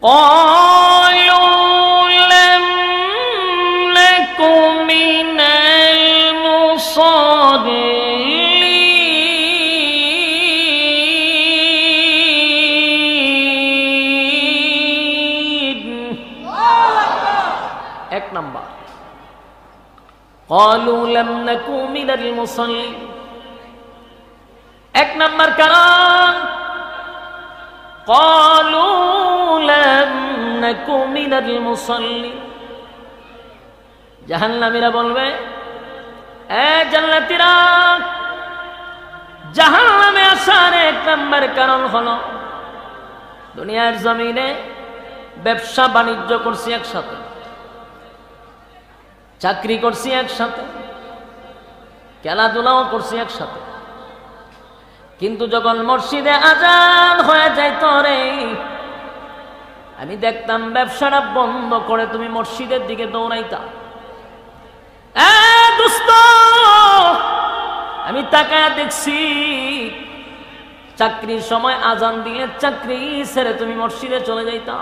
قالوا لم نك من المصلين এক নাম্বার قالوا لم نك من المصلين এক নাম্বার কারণ قالوا لم نك من المصلين জাহান্নামীরা বলবে এ জান্নাতীরা জাহান্নামে আসার এক নাম্বার কারণ হলো দুনিয়ার জমিনে ব্যবসা বাণিজ্য করছি একসাথে, চাকরি করছি একসাথে, খেলাধুলাও করছি একসাথে, কিন্তু যখন মসজিদে আজান হয়ে যাইত রে আমি দেখতাম ব্যবসাটা বন্ধ করে তুমি মসজিদের দিকে দৌড়াইতা। দোস্ত আমি তাকায়া দেখছি চাকরির সময় আজান দিলে চাকরি ছেড়ে তুমি মসজিদে চলে যাইতা।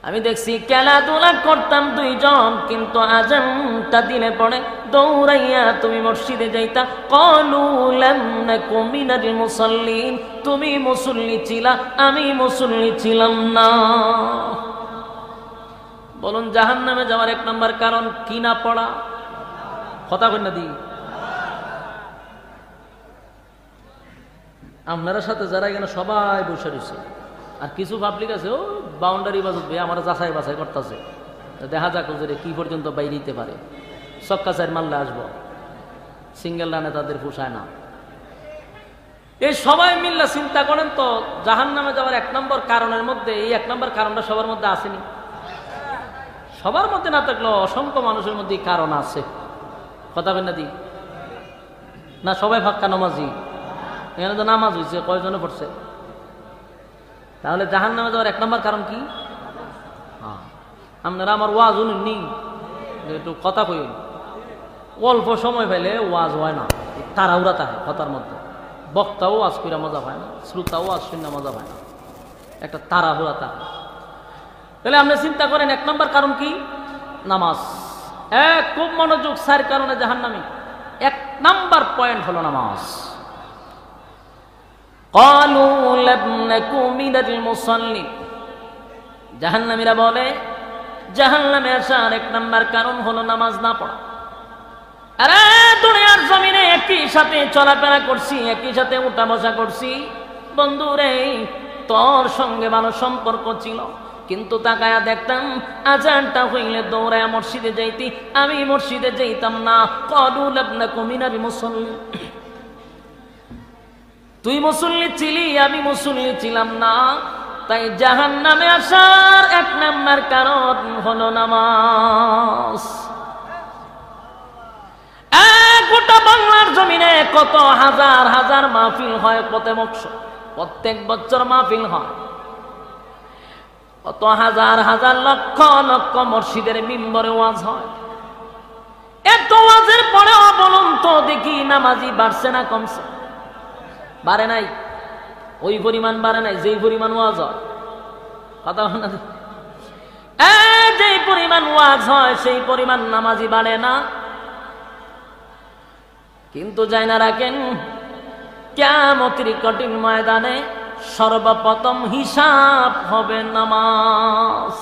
আমি দেখছি খেলাধুলা করতাম দুইজন, কিন্তু আজানটা দিলে পড়ে দৌড়াইয়া তুমি মসজিদে যাইতা। ক্বালু লাম নাকু মিনাল মুসাল্লিন, তুমি মুসল্লি ছিলা, আমি মুসল্লি ছিলাম না। বলুন জাহান্নামে যাওয়ার এক নম্বর কারণ কি না পড়া? কথা কই না দি আপনারা সাথে যারা এখানে সবাই বসে রয়েছে, আর কিছু পাবলিক আছে ও বাউন্ডারি বাজত ভাই আমার যাচাই বাছাই করতেছে, দেখা যাক যে কি পর্যন্ত বাইরে দিতে পারে। ছক্কা চার মারলে আসবো, সিঙ্গেল রানে তাদের পোষায় না। এই সবাই মিল্লা চিন্তা করেন তো জাহান্নামে যাওয়ার এক নম্বর কারণের মধ্যে এই এক নম্বর কারণটা সবার মধ্যে আসেনি? সবার মধ্যে না থাকলেও অসংখ্য মানুষের মধ্যে কারণ আছে। কথা বলেন না দি না? সবাই ফাঁকা নামাজি, এখানে তো নামাজ হয়েছে, কয়জনে পড়ছে? তাহলে জাহান্নামে যাওয়ার এক নম্বর কারণ কি? হ্যাঁ, আপনারা আমার ওয়াজ শুনুননি, একটু কথা কই। অল্প সময় পেলে ওয়াজ হয় না, তাড়াহুড়া থাকে কথার মধ্যে। বক্তাও ওয়াজ করে মজা পায় না, শ্রোতাও ওয়াজ শুনে মজা পায় না, একটা তাড়াহুড়া থাকে। তাহলে আপনি চিন্তা করেন এক নম্বর কারণ কি? নামাজ। খুব মনোযোগ, 4 কারণে জাহান্নামী। এক নাম্বার পয়েন্ট হলো নামাজ। ক্বালু লাম নাকু মিনাল মুসাল্লিন, জাহান্নামীরা বলে জাহান্নামে আসার এক নাম্বার কারণ হলো নামাজ না পড়া। আরে দুনিয়ার জমিনে একই সাথে চলাফেরা করছি, একই সাথে উঠা বসা করছি, বন্ধু রে তোর সঙ্গে ভালো সম্পর্ক ছিল, কিন্তু তাকায়া দেখতাম আজানটা হইলে দৌড়ায় মসজিদে যাইতি, আমি মসজিদে যাইতাম না। ক্বালু লাম নাকু মিনাল মুসাল্লিন, তুই মুসল্লি ছিলি, আমি মুসল্লি ছিলাম না। তাই জাহান্নামে আসার এক নাম্বার কারণ হলো নামাজ। গোটা বাংলার জমিনে কত হাজার হাজার মাহফিল হয়, প্রত্যেক বছর মাহফিল হয়, কত হাজার হাজার লক্ষ লক্ষ মসজিদের মিম্বরে ওয়াজ হয়। এত ওয়াজের পরেও বলুন তো দেখি নামাজি বাড়ছে না কমছে? বাড়ে নাই, ওই পরিমাণ বাড়ে নাই যেই পরিমাণ ওয়াজ হয়। কথা বলে না? যেই পরিমাণ ওয়াজ হয় সেই পরিমাণ নামাজি বাড়ে না। কিন্তু যাই না রাখেন, কিয়ামতের কঠিন ময়দানে সর্বপ্রথম হিসাব হবে নামাজ।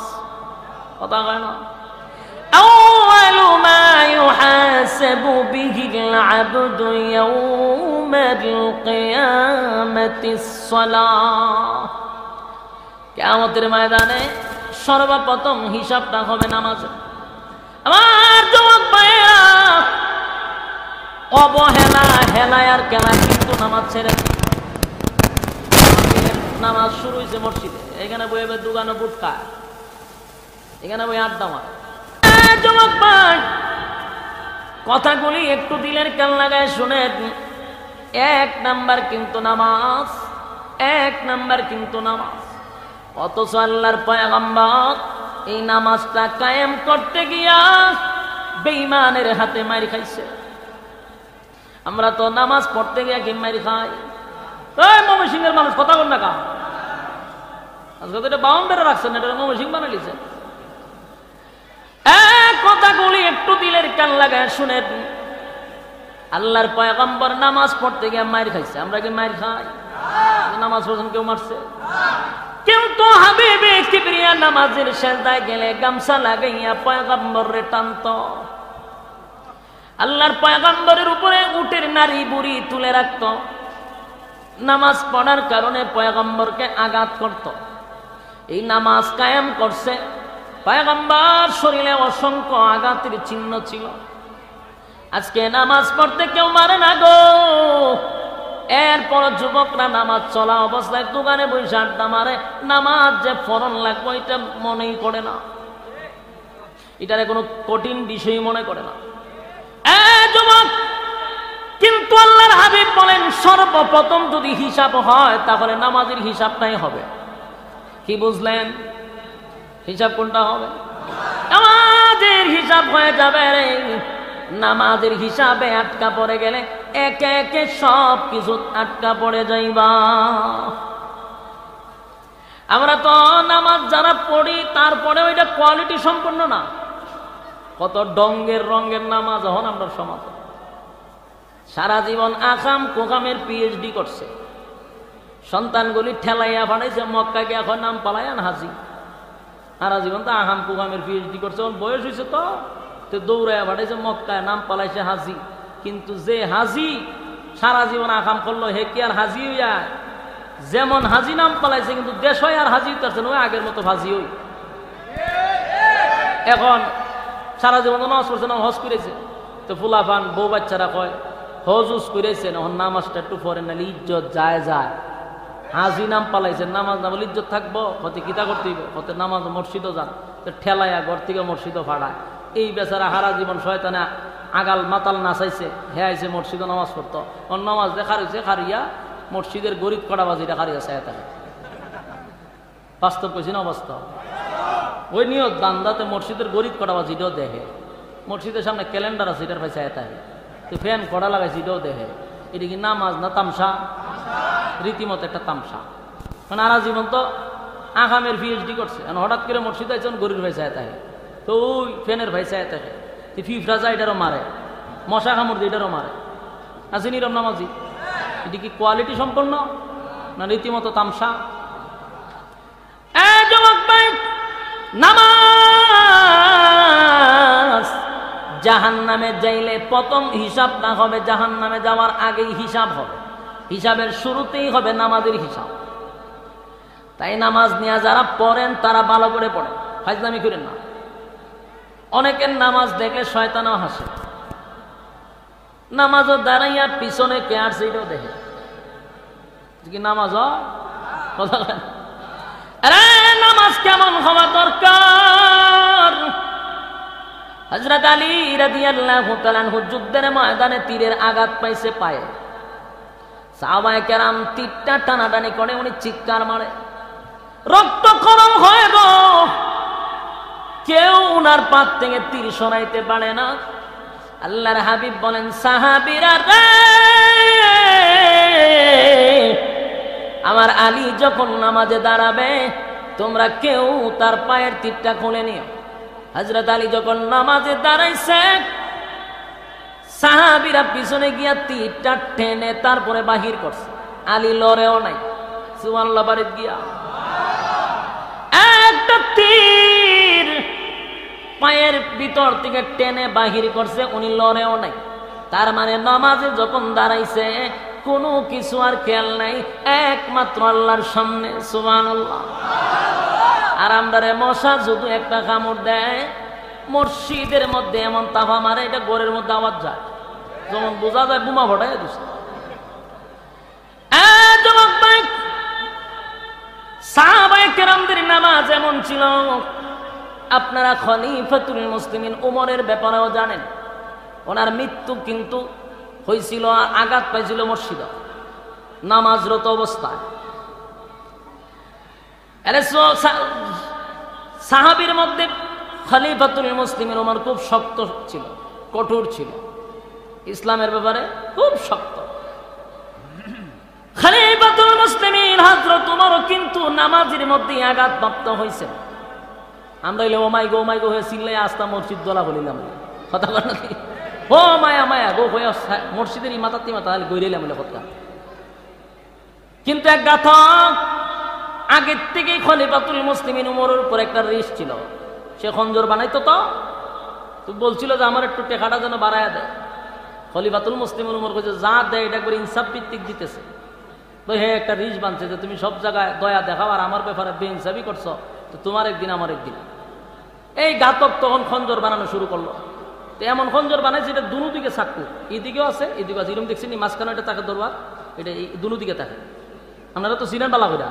কথা কয় না? আউয়ালু মা ইউহাসাবু বিহিল আবদু ইয়াউমাল কিয়ামাতিস সালাহ, কিয়ামতের ময়দানে সর্বপ্রথম হিসাবটা হবে নামাজের। আমার যুবক ভাইরা, অবহেলা হেলায় আর কেলায় কিন্তু নামাজ ছেড়ে। নামাজ শুরু হয়েছে মসজিদে, এখানে বই দোকানে বুট খায়, এখানে বই আড্ডা মারে। যুবক ভাই, কথাগুলি একটু দিলের কান লাগায় শুনেন। এক নাম্বার কিন্তু নামাজ, এক নাম্বার কিন্তু নামাজ। অথচ আল্লাহর পয়গম্বর এই নামাজটা কায়েম করতে গিয়া বেঈমানের হাতে মার খাইছে। আমরা তো নামাজ পড়তে গিয়া কি মার খাই? এই ময়মনসিংহের মানুষ কথা বল না কা? আজকে তো এটা বাউন্ডারি রাখছেন, এটা ময়মনসিংহ বানিয়ে লিছে। কথাগুলি একটু দিলের কান লাগায় শুনেন। আল্লাহর পয়গম্বর নামাজ পড়তে গিয়ে মাইর খাইছে। আমরা কি মাইর খাই? নামাজ পড়ছেন কেউ মারছে? কেউ তো হাবিবে কিবরিয়া নামাজের সেজদায় গেলে গামছা লাগাইয়া পয়গম্বরে টানত। আল্লাহর পয়গম্বরের উপরে উটের নারী বুড়ি তুলে রাখত। নামাজ পড়ার কারণে পয়গম্বরকে আঘাত করত। এই নামাজ কায়েম করছে। পয়গম্বর শরীরে অসংখ্য আঘাতের চিহ্ন ছিল। আজকে নামাজ পড়তে কেউ মারে না গো। এরপর যুবকরা নামাজ চলা অবস্থায় দোকানে বসে আড্ডা মারে। নামাজ যে ফরন লাগবে এটা মনেই করে না, এটারে কোনো কঠিন বিষয় মনে করে না যুবক। কিন্তু আল্লাহর হাবিব বলেন সর্বপ্রথম যদি হিসাব হয় তাহলে নামাজের হিসাবটাই হবে। কি বুঝলেন? হিসাব কোনটা হবে? নামাজের হিসাব হয়ে যাবে রে। নামাজের হিসাবে আটকা পড়ে গেলে একে একে সব কিছু আটকা পড়ে যাইবা। আমরা তো নামাজ যারা পড়ি তারপরে ওইটা কোয়ালিটি সম্পন্ন না। কত ডঙ্গের রঙের নামাজ হন আমরা সমাজে। সারা জীবন আকাম কোকামের পিএইচডি করছে। সন্তানগুলি ঠেলাইয়া ফাটাইছে মক্কাকে, এখন নাম পালায়ান হাজি। সারা জীবন তো আকাম কোকামের পিএইচডি করছে। বয়স হয়েছে তো দৌড়াইয়া ফাটাইছে মক্কায়, নাম পালাইছে হাজি। কিন্তু যে হাজি সারা জীবন আকাম করলো হে কি আর হাজি হইয়া? যেমন হাজি নাম পালাইছে কিন্তু দেশ হয় আর হাজি উতারছেন ওই আগের মতো হাজি হই। এখন সারা জীবন নামাজ পড়ছে না, হজ করেছে। তো ফুলাফান বউ বাচ্চারা কয় হজ উজ করেছেন, এখন নামাজটা একটু পড়েন না, ইজ্জত যায় যায়। হাজি নাম পালাইছেন, নামাজ না বলে ইজ্জত থাকবো? হতে কিতা করতে হইব? হতে নামাজ মসজিদও যান। তো ঠেলাইয়া ঘর থেকে মসজিদও ফাড়ায়। এই বেচারা হারা জীবন শয়তানে আগাল মাতাল নাচাইছে, হে আইছে মসজিদে নামাজ পড়তো। ওর নামাজ দেখা রয়েছে খারিয়া মসজিদের গরিব কড়াবাজিটা খারিয়া চায় তাকে। বাস্তব কইছি না অবাস্তব? ওই নিয়ত দান্দাতে মসজিদের গরিব কড়াবাজিটাও দেখে। মসজিদের সামনে ক্যালেন্ডার আছে, এটার পাইছে তাকে। তো ফ্যান কড়া লাগাইছে, এটাও দেখে। এটা কি নামাজ না তামসা? রীতিমতো একটা তামসা। মানে আরা জীবন তো আকামের পিএইচডি করছে, হঠাৎ করে মসজিদে আইছেন গরিব ভাই চায় তাকে। তো ওই ফ্যানের ভাই চায় তাকে। ফিফরা যায় এটারও মারে, মশা কামড় দিয়ে এটারও মারে। আছে নিরম নামাজি? এটি কি কোয়ালিটি সম্পন্ন না রীতিমতো তামসা? যুবক ভাই, নামাজ জাহান্নামে যাইলে প্রথম হিসাব না হবে, জাহান্নামে যাওয়ার আগেই হিসাব হবে। হিসাবের শুরুতেই হবে নামাজের হিসাব। তাই নামাজ নিয়ে যারা পড়েন তারা ভালো করে পড়েন, ফাজলামি করেন না। অনেকের নামাজ দেখলে শয়তানও হাসে। নামাজও দাঁড়াইয়া পিছনে কে আসছে এটাও দেখে। কি নামাজ কথা? আরে নামাজ কেমন হওয়া দরকার? হযরত আলী রাদিয়াল্লাহু তাআলা আনহু যুদ্ধের ময়দানে তীরের আঘাত পাইছে পায়ে। সাহাবায়ে কেরাম তীরটা টানাটানি করে, উনি চিৎকার মারে, রক্তক্ষরণ হয়ে গো। কেউ উনার পাত থেকে তীর সরাইতে পারে না। আল্লাহর হাবিব বলেন, সাহাবীরা রে, আমার আলী যখন নামাজে দাঁড়াবে তোমরা কেউ তার পায়ের তীরটা খুলে নিও। হযরত আলী যখন নামাজে দাঁড়াইছে, সাহাবীরা পিছনে গিয়া তীরটা টেনে তারপরে বাহির করছে। আলী লড়েও নাই। সুবহানাল্লাহ। বাড়িতে গিয়া একটা তীর পায়ের ভিতর থেকে টেনে বাহির করছে, উনি লড়েও নাই। তার মানে নামাজে যখন দাঁড়াইছে কোনো কিছু আর খেয়াল নাই, একমাত্র আল্লাহর সামনে। সুবহানাল্লাহ। আর আমরা মশা শুধু একটা কামড় দেয়, মসজিদের মধ্যে এমন তাফা মারে, এটা ঘরের মধ্যে আওয়াজ যায়, যেমন বোঝা যায় বোমা ফটাই দিচ্ছে। সাহাবায়ে কেরামদের নামাজ এমন ছিল। আপনারা খলিফাতুল মুসলিমিন উমরের ব্যাপারেও জানেন। ওনার মৃত্যু কিন্তু হয়েছিল, আঘাত পাইছিল মসজিদে নামাজরত অবস্থায়। সাহাবীর মধ্যে খলিফাতুল মুসলিমিন উমর খুব শক্ত ছিল, কঠোর ছিল, ইসলামের ব্যাপারে খুব শক্ত। খলিফাতুল মুসলিমিন হযরত ওমরও কিন্তু নামাজের মধ্যে আঘাতপ্রাপ্ত হয়েছে। আমরা হইলে ও মাই গো হয়ে চিল্লাই আস্তা মসজিদ দোলা বলিলাম, কথা বল নাকি, ও মায়া মায়া গো হয়ে মসজিদের ইমাতাতি মাতা গইলাম বলে কথা। কিন্তু এক ঘাতক আগের থেকেই খলিফাতুল মুসলিমিন উমরের উপর একটা রিস্ক ছিল, সে খঞ্জর বানাইতো তো বলছিল যে আমার একটু টেকাটা যেন বাড়ায় দেয়। খলিফাতুল মুসলিমিন উমর কইছে যা দেয় এটা করে ইনসাফ ভিত্তিক দিতেছে। তো হে একটা রিস বানছে যে তুমি সব জায়গায় দয়া দেখাও আর আমার ব্যাপারে বেইনসাফি করছো, তো তোমার একদিন আমার একদিন। এই ঘাতক তখন খঞ্জর বানানো শুরু করলো। তো এমন খঞ্জর বানাইছে এটা দুনো দিকে চাকু, এদিকেও আছে এদিকেও আছে, এরকম দেখছেন মাঝখানে এটা তাকে দরবার, এটা এই দুনো দিকে থাকে। আপনারা তো চিনেন বালা কইরা,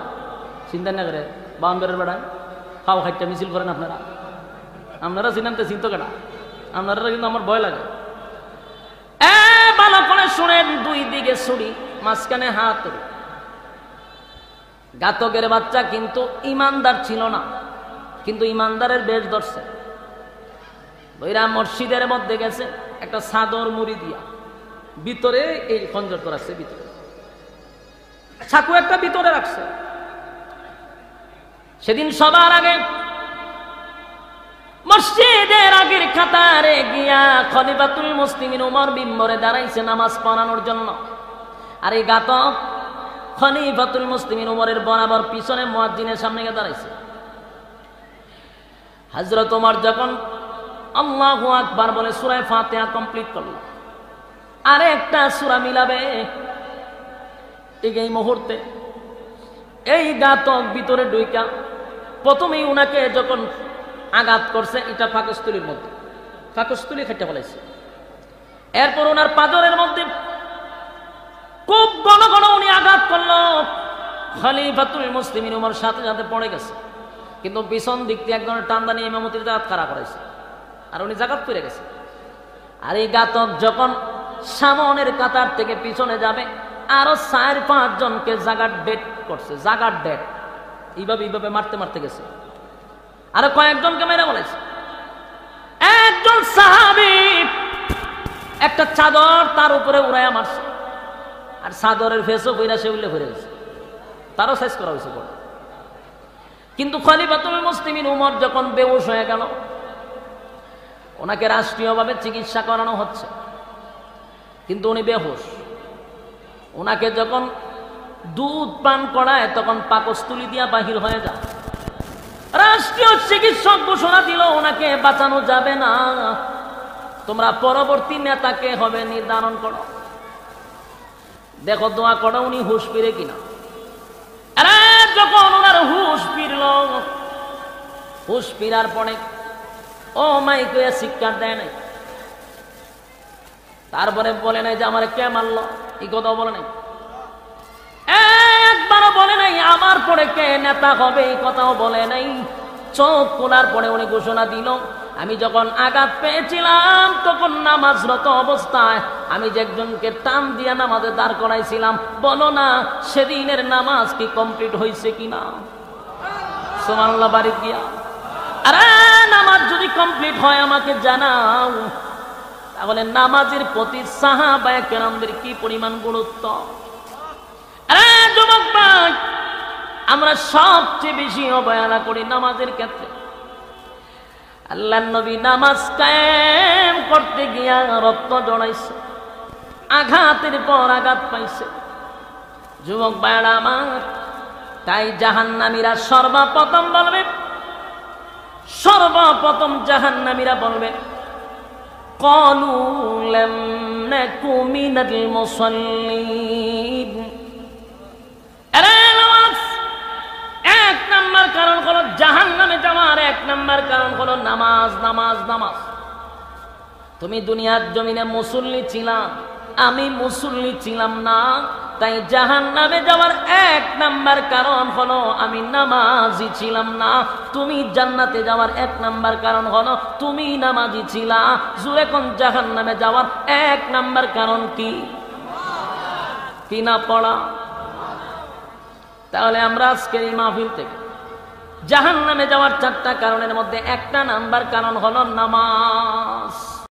চিন্তা না করে বাউন্ডারের বেড়ায় খাও খাইটা মিছিল করেন আপনারা চিনেন তো চিন্ত কেটা, আপনারা কিন্তু আমার ভয় লাগে। ভালো করে শুনেন, দুই দিকে ছুরি, মাঝখানে হাত। ঘাতকের বাচ্চা কিন্তু ইমানদার ছিল না, কিন্তু ইমানদারের বেশ ধরছে। বইরা মসজিদের মধ্যে গেছে, একটা চাদর মুড়ি দিয়া ভিতরে এই খঞ্জর তো রাখছে, ভিতরে চাকু একটা ভিতরে রাখছে। সেদিন সবার আগে মসজিদের আগের কাতারে গিয়া খলিফাতুল মুসলিমিন উমর মিম্বরে দাঁড়াইছে নামাজ পড়ানোর জন্য। আর এই ঘাতক খলিফাতুল মুসলিমিন উমরের বরাবর পিছনে মুয়াজ্জিনের সামনে গিয়ে দাঁড়াইছে। হযরত ওমর যখন আল্লাহু আকবার বলে সূরা ফাতিহা কমপ্লিট করলো, আর একটা সূরা মিলাবে, ঠিক এই মুহূর্তে এই ঘাতক ভিতরে ঢুইকা প্রথমেই উনাকে যখন আঘাত করছে, এটা পাকস্থলীর মধ্যে, পাকস্থলী খাইটা ফেলাইছে। এরপর ওনার পাজরের মধ্যে খুব ঘন ঘন উনি আঘাত করলো। খলিফাতুল মুসলিমিন উমর সাথে সাথে পড়ে গেছে, কিন্তু পিছন দিক থেকে একজনের টানদানি ইমামতির জাগাত খাড়া করাইছে, আর উনি জাগাত পড়ে গেছে। আর এই ঘাতক যখন সামনের কাতার থেকে পিছনে যাবে, আরো 4-5 জনকে জাগার ডেট করছে, জাগার ডেট এইভাবে মারতে মারতে গেছে, আরো কয়েকজনকে মেরে বলেছে। একজন সাহাবী একটা চাদর তার উপরে উড়াইয়া মারছে, আর চাদরের ফেসও কইরা সে উল্লে ভরে গেছে, তারও শেষ করা হয়েছে। কিন্তু খলিফাতুল মুসলিমিন উমর যখন বেহুশ হয়ে গেল, ওনাকে রাষ্ট্রীয়ভাবে চিকিৎসা করানো হচ্ছে, কিন্তু উনি বেহুশ। ওনাকে যখন দুধ পান করায় তখন পাকস্থলী দিয়া বাহির হয়ে যায়। রাষ্ট্রীয় চিকিৎসক ঘোষণা দিল ওনাকে বাঁচানো যাবে না, তোমরা পরবর্তী নেতাকে হবে নির্ধারণ করো, দেখো দোয়া করো উনি হুঁশ ফিরে কিনা। আরে যখন ওনার হুঁশ ফিরল, হুঁশ ফিরার পরে ও মাই কইয়া শিক্ষা দেয় নাই, তারপরে বলে নাই যে আমার কে মারলো, এই কথাও বলে নাই, একবারও বলে নাই আমার পরে কে নেতা হবে, এই কথাও বলে নাই। চোখ খোলার পরে উনি ঘোষণা দিল, আমি যখন আঘাত পেয়েছিলাম তখন নামাজরত অবস্থায় আমি যে একজনকে টান দিয়া নামাজে দাঁড় করাইছিলাম, বলো না সেদিনের নামাজ কি কমপ্লিট হয়েছে কিনা? সুবহানাল্লাহ বাড়ি গিয়া, আরে নামাজ যদি কমপ্লিট হয় আমাকে জানাও। তাহলে নামাজের প্রতি সাহাবায়ে কেরামদের কি পরিমাণ গুরুত্ব। আরে যুবক ভাই, আমরা সবচেয়ে বেশি অবহেলা করি নামাজের ক্ষেত্রে। আল্লাহর নবী নামাজ কায়েম করতে গিয়া রক্ত জড়াইছে, আঘাতের পর আঘাত পাইছে। যুবক ভাইরা আমার, তাই জাহান্নামীরা সর্বপ্রথম জাহান্নামীরা বলবে ক্বালু লাম নাকু মিনাল মুসাল্লিন। এক নাম্বার কারণ হলো জাহান্নামে যাওয়ার, এক নাম্বার কারণ হলো নামাজ নামাজ নামাজ। তুমি দুনিয়ার জমিনে মুসল্লি ছিলাম, আমি মুসল্লি ছিলাম না, তাই জাহান্নামে যাওয়ার এক নাম্বার কারণ হলো আমি নামাজি ছিলাম না। তুমি জান্নাতে যাওয়ার এক নাম্বার কারণ হলো তুমি নামাজি ছিলা। জুরে কোন জাহান্নামে যাওয়ার এক নাম্বার কারণ কি না পড়া। তাহলে আমরা আজকের এই মাহফিল থেকে জাহান্নামে যাওয়ার 4টা কারণের মধ্যে একটা নাম্বার কারণ হলো নামাজ।